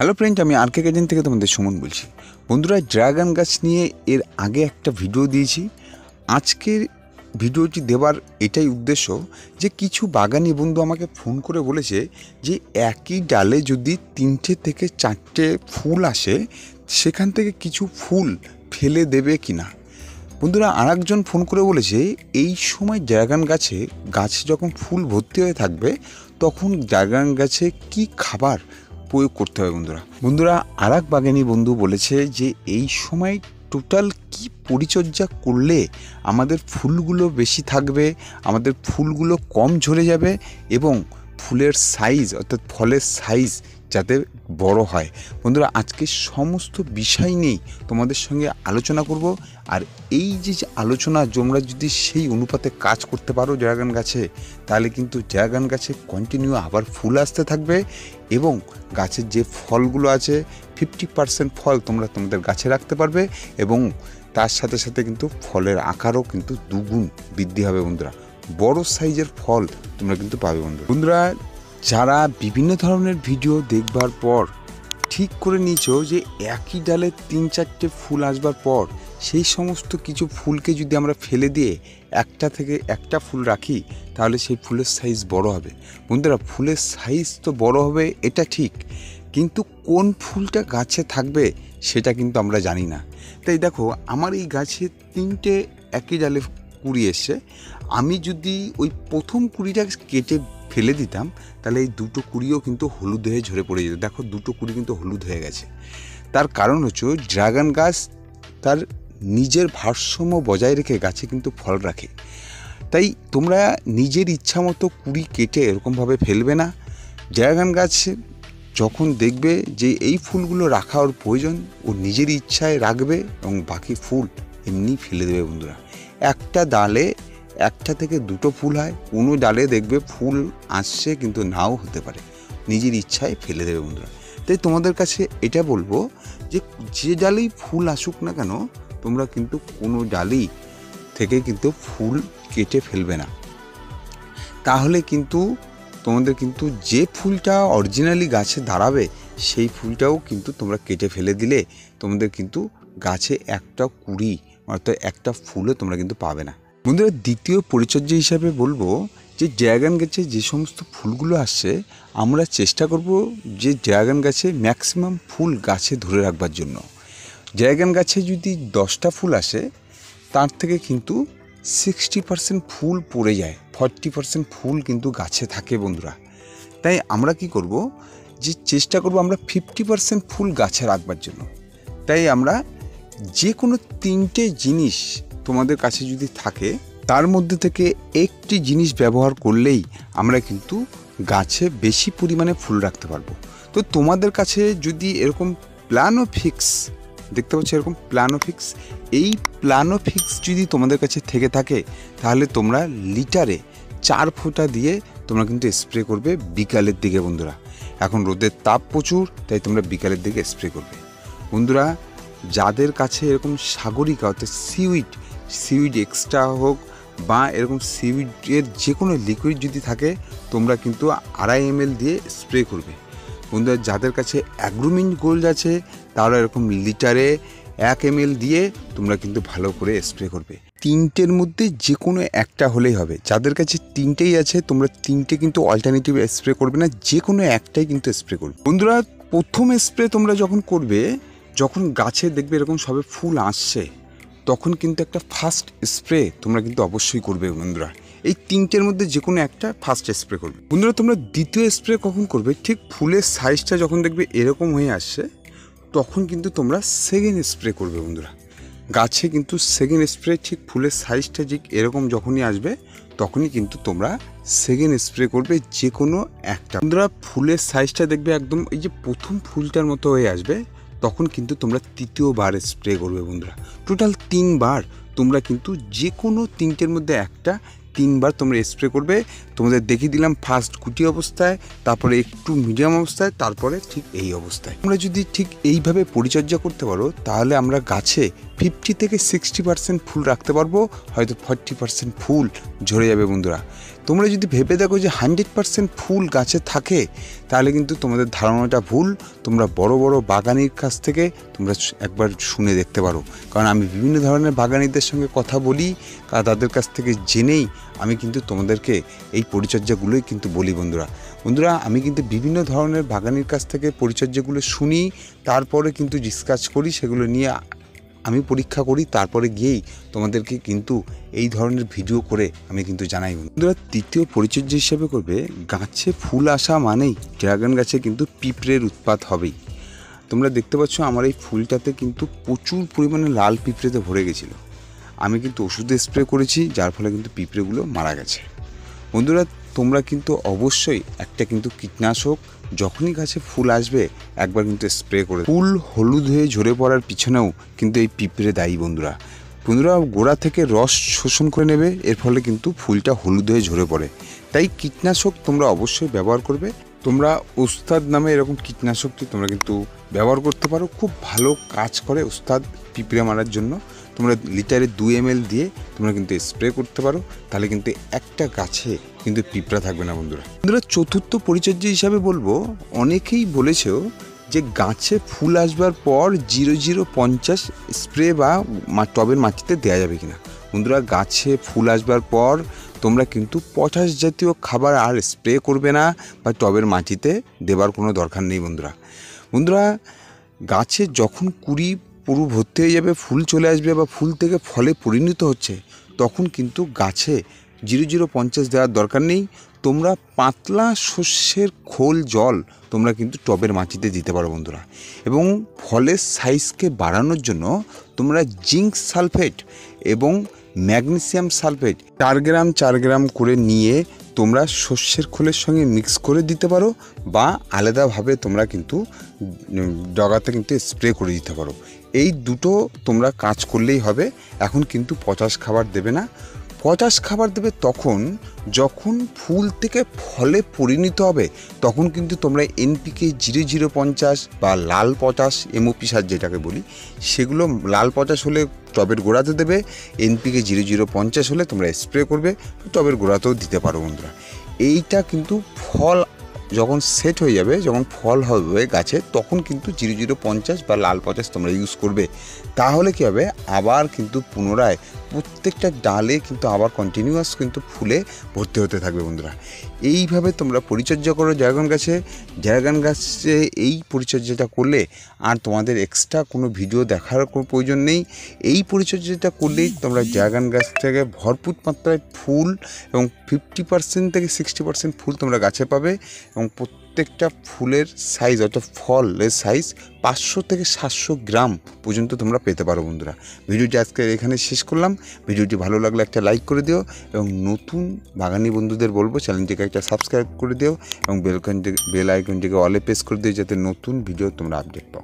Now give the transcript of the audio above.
Hello friend, আমি আর কে garden থেকে তোমাদের সুমন বলছি। বন্ধুরা, ড্রাগন গাছ নিয়ে এর আগে একটা ভিডিও দিয়েছি। আজকের ভিডিওটি দেওয়ার এটাই উদ্দেশ্য যে কিছু বাগানি বন্ধু আমাকে ফোন করে বলেছে যে একই ডালে যদি 3টে থেকে 4টে ফুল আসে সেখান থেকে কিছু ফুল ফেলে দেবে কিনা। বন্ধুরা, আরেকজন ফোন করে বলেছে এই সময় ড্রাগন গাছে যখন ফুল ভর্তি হয়ে থাকবে তখন ড্রাগন গাছে কি খাবার প্রয়োগ করতে হবে। বন্ধুরা আর এক বাগানি বন্ধু বলেছে যে এই সময় টোটাল কি পরিচর্যা করলে আমাদের ফুলগুলো বেশি থাকবে, আমাদের ফুলগুলো কম ঝরে যাবে এবং ফুলের সাইজ অর্থাৎ ফলের সাইজ যাতে বড় হয়। বন্ধুরা, আজকে সমস্ত বিষয় নিয়েই তোমাদের সঙ্গে আলোচনা করব। আর এই যে আলোচনা তোমরা যদি সেই অনুপাতে কাজ করতে পারো ড্রাগন গাছে, তাহলে কিন্তু ড্রাগন গাছে কন্টিনিউ আবার ফুল আসতে থাকবে এবং গাছের যে ফলগুলো আছে 50% ফল তোমরা তোমাদের গাছে রাখতে পারবে এবং তার সাথে সাথে কিন্তু ফলের আকারও কিন্তু দুগুণ বৃদ্ধি হবে। বন্ধুরা, বড় সাইজের ফল তোমরা কিন্তু পাবে। বন্ধুরা, যারা বিভিন্ন ধরনের ভিডিও দেখবার পর ঠিক করে নিয়েছো যে একই ডালে 3-4টে ফুল আসবার পর সেই সমস্ত কিছু ফুলকে যদি আমরা ফেলে দিয়ে একটা থেকে একটা ফুল রাখি তাহলে সেই ফুলের সাইজ বড় হবে। বন্ধুরা, ফুলের সাইজ তো বড় হবে এটা ঠিক, কিন্তু কোন ফুলটা গাছে থাকবে সেটা কিন্তু আমরা জানি না। তাই দেখো, আমার এই গাছে 3টে একই ডালে কুড়ি এসছে। আমি যদি ওই প্রথম কুড়িটা কেটে ফেলে দিতাম তাহলে এই দুটো কুড়িও কিন্তু হলুদ হয়ে ঝরে পড়ে যেত। দেখো, দুটো কুড়ি কিন্তু হলুদ হয়ে গেছে। তার কারণ হচ্ছে ড্রাগন গাছ তার নিজের ভারসাম্য বজায় রেখে গাছে কিন্তু ফল রাখে। তাই তোমরা নিজের ইচ্ছা মতো কুড়ি কেটে এরকমভাবে ফেলবে না। ড্রাগন গাছ যখন দেখবে যে এই ফুলগুলো রাখা ওর প্রয়োজন, ও নিজের ইচ্ছায় রাখবে এবং বাকি ফুল এমনি ফেলে দেবে। বন্ধুরা, একটা ডালে 1টা থেকে 2টো ফুল হয়, কোনো ডালে দেখবে ফুল আসছে কিন্তু নাও হতে পারে, নিজের ইচ্ছায় ফেলে দেবে। বন্ধুরা, তাই তোমাদের কাছে এটা বলবো যে ডালেই ফুল আসুক না কেন তোমরা কিন্তু কোনো ডালেই থেকে কিন্তু ফুল কেটে ফেলবে না। তাহলে কিন্তু তোমাদের কিন্তু যে ফুলটা অরিজিনালি গাছে দাঁড়াবে সেই ফুলটাও কিন্তু তোমরা কেটে ফেলে দিলে তোমাদের কিন্তু গাছে একটা কুড়ি অর্থাৎ একটা ফুলও তোমরা কিন্তু পাবে না। বন্ধুরা, দ্বিতীয় পরিচর্যা হিসাবে বলবো যে ড্রাগন গাছে যে সমস্ত ফুলগুলো আসছে আমরা চেষ্টা করব যে ড্রাগন গাছে ম্যাক্সিমাম ফুল গাছে ধরে রাখবার জন্য। ড্রাগন গাছে যদি 10টা ফুল আসে তার থেকে কিন্তু 60% ফুল পড়ে যায়, 40% ফুল কিন্তু গাছে থাকে। বন্ধুরা, তাই আমরা কি করব যে চেষ্টা করব আমরা 50% ফুল গাছে রাখবার জন্য। তাই আমরা যে কোনো 3টে জিনিস তোমাদের কাছে যদি থাকে তার মধ্যে থেকে একটি জিনিস ব্যবহার করলেই আমরা কিন্তু গাছে বেশি পরিমাণে ফুল রাখতে পারবো। তো তোমাদের কাছে যদি এরকম প্ল্যানোফিক্স দেখতে পাচ্ছ, এরকম প্ল্যানোফিক্স, এই প্ল্যানোফিক্স যদি তোমাদের কাছে থেকে থাকে তাহলে তোমরা লিটারে 4 ফোঁটা দিয়ে তোমরা কিন্তু স্প্রে করবে বিকালের দিকে। বন্ধুরা, এখন রোদের তাপ প্রচুর, তাই তোমরা বিকালের দিকে স্প্রে করবে। বন্ধুরা, যাদের কাছে এরকম সাগরিকা অর্থাৎ সিউইড এক্সট্রা হোক বা এরকম সিউইডের যে কোনো লিকুইড যদি থাকে তোমরা কিন্তু 2.5 ml দিয়ে স্প্রে করবে। বন্ধুরা, যাদের কাছে অ্যাগ্রোমিন গোল্ড আছে তারা এরকম লিটারে 1 ml দিয়ে তোমরা কিন্তু ভালো করে স্প্রে করবে। 3টের মধ্যে যে কোনো একটা হলেই হবে। যাদের কাছে 3টেই আছে তোমরা 3টে কিন্তু অল্টারনেটিভ স্প্রে করবে না, যে কোনো একটাই কিন্তু স্প্রে করবে। বন্ধুরা, প্রথম স্প্রে তোমরা যখন করবে, যখন গাছে দেখবে এরকম সবে ফুল আসছে তখন কিন্তু একটা ফার্স্ট স্প্রে তোমরা কিন্তু অবশ্যই করবে। বন্ধুরা, এই 3টের মধ্যে যে কোনো একটা ফার্স্ট স্প্রে করবে। বন্ধুরা, তোমরা দ্বিতীয় স্প্রে কখন করবে? ঠিক ফুলের সাইজটা যখন দেখবে এরকম হয়ে আসছে তখন কিন্তু তোমরা সেকেন্ড স্প্রে করবে। বন্ধুরা, গাছে কিন্তু সেকেন্ড স্প্রে ঠিক ফুলের সাইজটা ঠিক এরকম যখনই আসবে তখনই কিন্তু তোমরা সেকেন্ড স্প্রে করবে যে কোনো একটা। বন্ধুরা, ফুলের সাইজটা দেখবে একদম এই যে প্রথম ফুলটার মতো হয়ে আসবে তখন কিন্তু তোমরা তৃতীয়বার স্প্রে করবে। বন্ধুরা, টোটাল 3বার তোমরা কিন্তু যে কোনো 3টের মধ্যে একটা 3বার তোমরা স্প্রে করবে। তোমাদের দেখিয়ে দিলাম ফার্স্ট গুটি অবস্থায়, তারপরে একটু মিডিয়াম অবস্থায়, তারপরে ঠিক এই অবস্থায়। তোমরা যদি ঠিক এইভাবে পরিচর্যা করতে পারো তাহলে আমরা গাছে 50 থেকে 60% ফুল রাখতে পারবো, হয়তো 40% ফুল ঝরে যাবে। বন্ধুরা, তোমরা যদি ভেবে দেখো যে 100% ফুল গাছে থাকে, তাহলে কিন্তু তোমাদের ধারণাটা ভুল। তোমরা বড় বড় বাগানির কাছ থেকে তোমরা একবার শুনে দেখতে পারো, কারণ আমি বিভিন্ন ধরনের বাগানিদের সঙ্গে কথা বলি, তাদের কাছ থেকে জেনেই আমি কিন্তু তোমাদেরকে এই পরিচর্যাগুলোই কিন্তু বলি বন্ধুরা। আমি কিন্তু বিভিন্ন ধরনের বাগানির কাছ থেকে পরিচর্যাগুলো শুনি, তারপরে কিন্তু ডিসকাস করি, সেগুলো নিয়ে আমি পরীক্ষা করি, তারপরে গিয়েই তোমাদেরকে কিন্তু এই ধরনের ভিডিও করে আমি কিন্তু জানাই। বন্ধুরা, তৃতীয় পরিচর্যা হিসেবে করবে, গাছে ফুল আসা মানেই ড্রাগন গাছে কিন্তু পিঁপড়ের উৎপাত হবেই। তোমরা দেখতে পাচ্ছ আমার এই ফুলটাতে কিন্তু প্রচুর পরিমাণে লাল পিঁপড়েতে ভরে গেছিলো। আমি কিন্তু ওষুধে স্প্রে করেছি, যার ফলে কিন্তু পিঁপড়েগুলো মারা গেছে। বন্ধুরা, তোমরা কিন্তু অবশ্যই একটা কিন্তু কীটনাশক যখনই গাছে ফুল আসবে একবার কিন্তু স্প্রে করে। ফুল হলুদ হয়ে ঝরে পড়ার পিছনেও কিন্তু এই পিঁপড়ে দায়ী বন্ধুরা। গোড়া থেকে রস শোষণ করে নেবে, এর ফলে কিন্তু ফুলটা হলুদ হয়ে ঝরে পড়ে। তাই কীটনাশক তোমরা অবশ্যই ব্যবহার করবে। তোমরা ওস্তাদ নামে এরকম কীটনাশকটি তোমরা কিন্তু ব্যবহার করতে পারো, খুব ভালো কাজ করে ওস্তাদ পিঁপড়ে মারার জন্য। তোমরা লিটারে 2 ml দিয়ে তোমরা কিন্তু স্প্রে করতে পারো, তাহলে কিন্তু একটা গাছে কিন্তু পিঁপড়া থাকবে না বন্ধুরা। চতুর্থ পরিচর্যা হিসাবে বলবো, অনেকেই বলেছেও যে গাছে ফুল আসবার পর 0050 স্প্রে বা টবের মাটিতে দেওয়া যাবে কিনা। বন্ধুরা, গাছে ফুল আসবার পর তোমরা কিন্তু পটাশ জাতীয় খাবার আর স্প্রে করবে না বা টবের মাটিতে দেবার কোনো দরকার নেই বন্ধুরা। গাছে যখন কুড়ি পুরো ভর্তি হয়ে যাবে, ফুল চলে আসবে বা ফুল থেকে ফলে পরিণত হচ্ছে, তখন কিন্তু গাছে 0050 দেওয়ার দরকার নেই। তোমরা পাতলা শস্যের খোল জল তোমরা কিন্তু টবের মাটিতে দিতে পারো বন্ধুরা। এবং ফলের সাইজকে বাড়ানোর জন্য তোমরা জিঙ্ক সালফেট এবং ম্যাগনেসিয়াম সালফেট 4 গ্রাম করে নিয়ে তোমরা শস্যের খোলের সঙ্গে মিক্স করে দিতে পারো, বা আলাদাভাবে তোমরা কিন্তু ডগাতে কিন্তু স্প্রে করে দিতে পারো। এই দুটো তোমরা কাজ করলেই হবে। এখন কিন্তু পটাশ খাবার দেবে না। পটাশ খাবার দেবে তখন যখন ফুল থেকে ফলে পরিণত হবে, তখন কিন্তু তোমরা NPK 0050 বা লাল পটাশ MOP সার যেটাকে বলি, সেগুলো লাল পটাশ হলে টবের গোড়াতে দেবে, NPK 0050 হলে তোমরা স্প্রে করবে, টবের গোড়াতেও দিতে পারো বন্ধুরা। এইটা কিন্তু ফল যখন সেট হয়ে যাবে, যখন ফল হবে গাছে, তখন কিন্তু 0050 বা লাল পটাশ তোমরা ইউজ করবে। তাহলে কী হবে, আবার কিন্তু পুনরায় প্রত্যেকটা ডালে কিন্তু আবার কন্টিনিউয়াস কিন্তু ফুলে ভর্তি হতে থাকবে বন্ধুরা। এইভাবে তোমরা পরিচর্যা করো ড্রাগন গাছে। এই পরিচর্যাটা করলে আর তোমাদের এক্সট্রা কোনো ভিডিও দেখার কোনো প্রয়োজন নেই। এই পরিচর্যাটা করলেই তোমরা ড্রাগন গাছ থেকে ভরপুর মাত্রায় ফুল এবং 50% থেকে 60% ফুল তোমরা গাছে পাবে। এবং প্রত্যেকটা ফুলের সাইজ, অর্থাৎ ফলের সাইজ 500 থেকে 700 গ্রাম পর্যন্ত তোমরা পেতে পারো বন্ধুরা। ভিডিওটি আজকে এখানে শেষ করলাম। ভিডিওটি ভালো লাগলে একটা লাইক করে দিও, এবং নতুন বাগানি বন্ধুদের বলবো চ্যানেলটিকে একটা সাবস্ক্রাইব করে দিও, এবং বেল আইকনটিকে অলে প্রেস করে দিও, যাতে নতুন ভিডিও তোমরা আপডেট পাও।